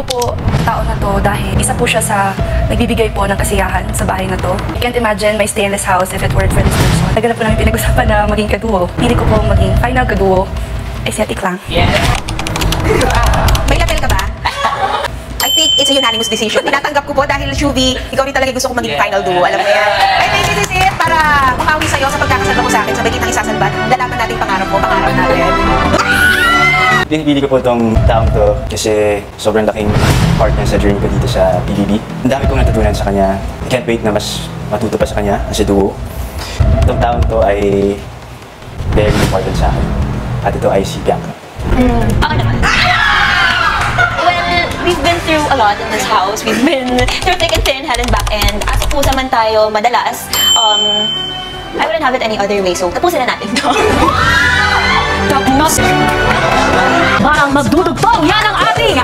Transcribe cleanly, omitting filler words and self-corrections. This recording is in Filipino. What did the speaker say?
ko po ang tao na to dahil isa po siya sa nagbibigay po ng kasiyahan sa bahay na to. I can't imagine my stay in this house if it weren't for this person. Tagal na po namin pinag-usapan na maging kaduo. Pili ko po maging final kaduo. Aesthetic lang. Yeah. May lapel ka ba? I think it's a unanimous decision. Tinatanggap ko po dahil Shuvi, ikaw rin talaga gusto kong maging final duo. Alam mo yan. I think this is it para makawi sa'yo sa pagkakasal mo sa akin. Sabay kitang isasalbat. Dalaman natin pangarap mo. Pangarap natin. Pinipili ko po itong taong to kasi sobrang laking part niya sa journey ko dito sa PBB. Ang dami kong natutunan sa kanya. I can't wait na mas matuto pa sa kanya as a duo. Itong taong to ay very important sa akin. At ito ay si Bianca. Ako naman. Well, we've been through a lot in this house. We've been through thick and thin, hell and back end. As pusa man tayo, madalas, I wouldn't have it any other way. So, tapusin na natin to. Parang magdudugtong yan ang ating